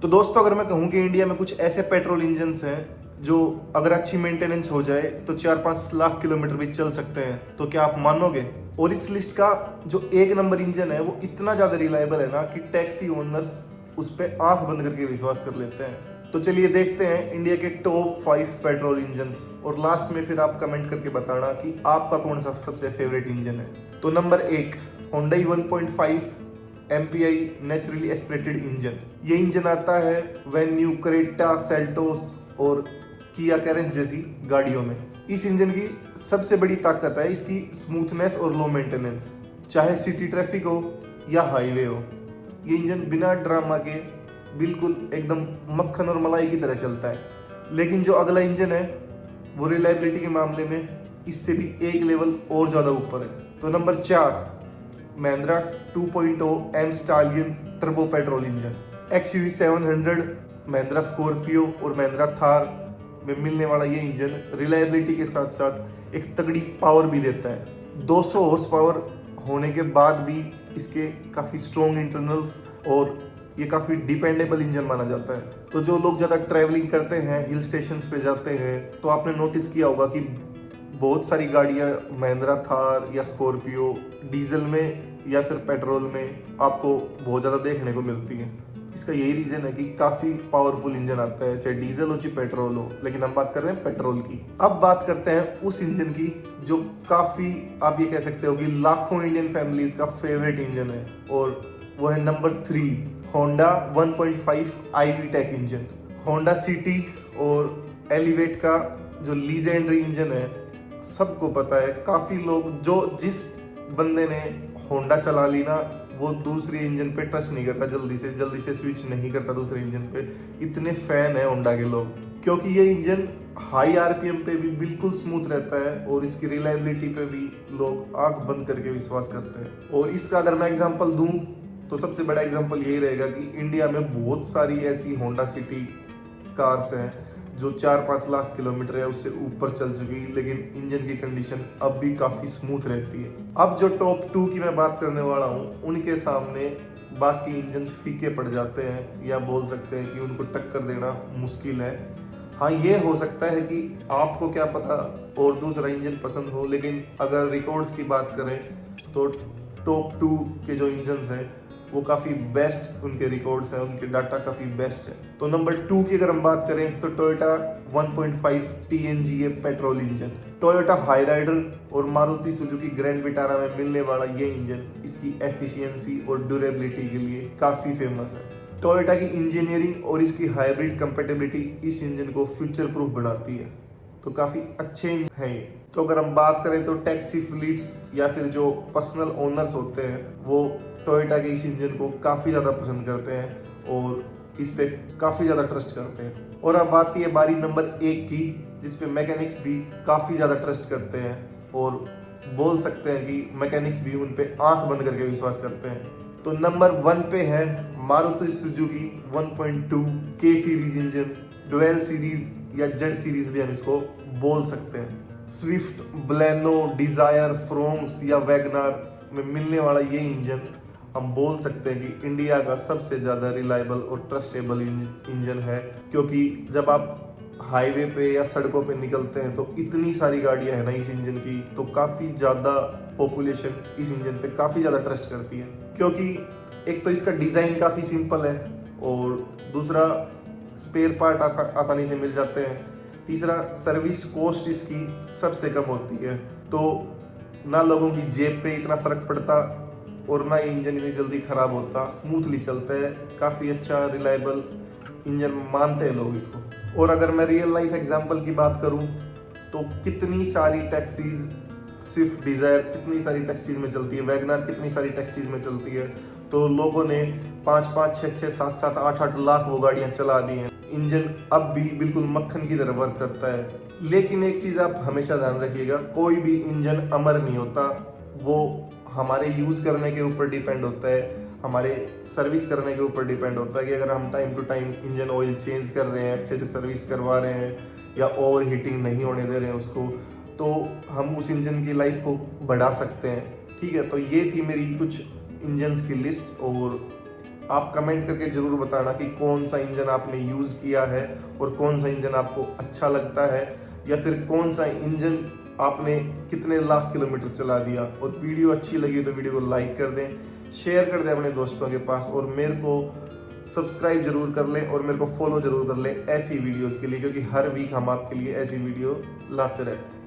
तो दोस्तों, अगर मैं कहूँ कि इंडिया में कुछ ऐसे पेट्रोल इंजन्स हैं जो अगर अच्छी मेंटेनेंस हो जाए तो 4-5 लाख किलोमीटर भी चल सकते हैं, तो क्या आप मानोगे? और इस लिस्ट का जो एक नंबर इंजन है वो इतना ज़्यादा रिलायबल है ना कि टैक्सी ओनर्स उस पर आंख बंद करके विश्वास कर लेते हैं। तो चलिए देखते हैं इंडिया के टॉप 5 पेट्रोल इंजन्स, और लास्ट में फिर आप कमेंट करके बताना कि आपका कौन सा सबसे फेवरेट इंजन है। तो number 1, Hyundai 1.5 MPI naturally aspirated engine. ये इंजन आता है वेन न्यू क्रेटा, सेल्टोस और किया कैरेंस जैसी गाड़ियों में। इस इंजन की सबसे बड़ी ताकत है इसकी स्मूथनेस और लो मेंटेनेंस, चाहे सिटी ट्रैफिक हो या हाईवे हो। ये इंजन बिना ड्रामा के बिल्कुल एकदम मक्खन और मलाई की तरह चलता है। लेकिन जो अगला इंजन है वो रिलायबिलिटी के मामले में इससे भी एक लेवल और ज़्यादा ऊपर है। तो number 4, Mahindra 2.0 M stallion turbo petrol engine. XUV 700, Mahindra Scorpio और महिंद्रा थार में मिलने वाला ये इंजन रिलायबिलिटी के साथ साथ एक तगड़ी पावर भी देता है। 200 हॉर्स पावर होने के बाद भी इसके काफ़ी स्ट्रॉन्ग इंटरनल्स और ये काफ़ी डिपेंडेबल इंजन माना जाता है। तो जो लोग ज़्यादा ट्रैवलिंग करते हैं, हिल स्टेशंस पे जाते हैं, तो आपने नोटिस किया होगा कि बहुत सारी गाड़ियाँ महिंद्रा थार या स्कॉर्पियो डीजल में या फिर पेट्रोल में आपको बहुत ज़्यादा देखने को मिलती है। इसका यही रीज़न है कि काफ़ी पावरफुल इंजन आता है, चाहे डीजल हो चाहे पेट्रोल हो, लेकिन हम बात कर रहे हैं पेट्रोल की। अब बात करते हैं उस इंजन की जो काफ़ी, आप ये कह सकते हो कि लाखों इंडियन फैमिलीज का फेवरेट इंजन है, और वो है number 3, Honda 1.5 IV tech engine. Honda City और एलिवेट का जो लीजेंडरी इंजन है, सबको पता है। काफ़ी लोग जिस बंदे ने होंडा चला ली ना, वो दूसरे इंजन पे ट्रस्ट नहीं करता, जल्दी से स्विच नहीं करता दूसरे इंजन पे। इतने फैन है होंडा के लोग, क्योंकि ये इंजन हाई RPM पे भी बिल्कुल स्मूथ रहता है और इसकी रिलायबिलिटी पे भी लोग आंख बंद करके विश्वास करते हैं। और इसका अगर मैं एग्जांपल दूं तो सबसे बड़ा एग्जांपल यही रहेगा कि इंडिया में बहुत सारी ऐसी होंडा सिटी कार्स हैं जो 4-5 लाख किलोमीटर या उससे ऊपर चल चुकी, लेकिन इंजन की कंडीशन अब भी काफ़ी स्मूथ रहती है। अब जो टॉप 2 की मैं बात करने वाला हूँ, उनके सामने बाकी इंजन फीके पड़ जाते हैं, या बोल सकते हैं कि उनको टक्कर देना मुश्किल है। हाँ, ये हो सकता है कि आपको क्या पता और दूसरा इंजन पसंद हो, लेकिन अगर रिकॉर्ड्स की बात करें तो टॉप 2 के जो इंजन्स हैं वो काफ़ी बेस्ट उनके रिकॉर्ड्स हैं, उनके डाटा काफ़ी बेस्ट है। तो नंबर 2 की अगर हम बात करें तो Toyota 1.5 TNGA petrol engine. Toyota Hyryder और मारुति सुजुकी ग्रैंड विटारा में मिलने वाला ये इंजन इसकी एफिशिएंसी और ड्यूरेबिलिटी के लिए काफ़ी फेमस है। टोयोटा की इंजीनियरिंग और इसकी हाइब्रिड कंपेटेबिलिटी इस इंजन को फ्यूचर प्रूफ बनाती है, तो काफ़ी अच्छे हैं ये। तो अगर हम बात करें तो टैक्सी फ्लीट्स या फिर जो पर्सनल ओनर्स होते हैं वो टोयोटा के इस इंजन को काफ़ी ज़्यादा पसंद करते हैं और इस पे काफ़ी ज़्यादा ट्रस्ट करते हैं। और अब आती है बारी नंबर 1 की, जिस पे मैकेनिक्स भी काफ़ी ज़्यादा ट्रस्ट करते हैं और बोल सकते हैं कि मैकेनिक्स भी उन पे आंख बंद करके विश्वास करते हैं। तो नंबर 1 पे है Maruti Suzuki 1.2 K series engine, dual series या जेड सीरीज भी हम इसको बोल सकते हैं। स्विफ्ट, बलेनो, डिजायर, फ्रोंक्स या वैगनार में मिलने वाला ये इंजन हम बोल सकते हैं कि इंडिया का सबसे ज़्यादा रिलायबल और ट्रस्टेबल इंजन है, क्योंकि जब आप हाईवे पे या सड़कों पे निकलते हैं तो इतनी सारी गाड़ियां हैं ना इस इंजन की, तो काफ़ी ज़्यादा पॉपुलेशन इस इंजन पे काफ़ी ज़्यादा ट्रस्ट करती है, क्योंकि एक तो इसका डिज़ाइन काफ़ी सिंपल है और दूसरा स्पेयर पार्ट आसानी से मिल जाते हैं, तीसरा सर्विस कॉस्ट इसकी सबसे कम होती है। तो ना लोगों की जेब पे इतना फ़र्क पड़ता और ना ये इंजन इतनी जल्दी ख़राब होता, स्मूथली चलता है, काफ़ी अच्छा रिलायबल इंजन मानते हैं लोग इसको। और अगर मैं रियल लाइफ एग्जांपल की बात करूं तो कितनी सारी टैक्सीज, स्विफ्ट डिज़ायर कितनी सारी टैक्सीज में चलती है, वैगनार कितनी सारी टैक्सीज में चलती है, तो लोगों ने 5-5, 6-6, 7-7, 8-8 लाख वो गाड़ियाँ चला दी हैं। इंजन अब भी बिल्कुल मक्खन की तरह वर्क करता है। लेकिन एक चीज़ आप हमेशा ध्यान रखिएगा, कोई भी इंजन अमर नहीं होता, वो हमारे यूज़ करने के ऊपर डिपेंड होता है, हमारे सर्विस करने के ऊपर डिपेंड होता है कि अगर हम time to time engine oil change कर रहे हैं, अच्छे से सर्विस करवा रहे हैं या ओवर हीटिंग नहीं होने दे रहे हैं उसको, तो हम उस इंजन की लाइफ को बढ़ा सकते हैं। ठीक है, तो ये थी मेरी कुछ इंजन्स की लिस्ट। और आप कमेंट करके ज़रूर बताना कि कौन सा इंजन आपने यूज़ किया है और कौन सा इंजन आपको अच्छा लगता है, या फिर कौन सा इंजन आपने कितने लाख किलोमीटर चला दिया। और वीडियो अच्छी लगी तो वीडियो को लाइक कर दें, शेयर कर दें अपने दोस्तों के पास, और मेरे को सब्सक्राइब जरूर कर लें और मेरे को फॉलो जरूर कर लें ऐसी वीडियोस के लिए, क्योंकि हर वीक हम आपके लिए ऐसी वीडियो लाते रहते हैं।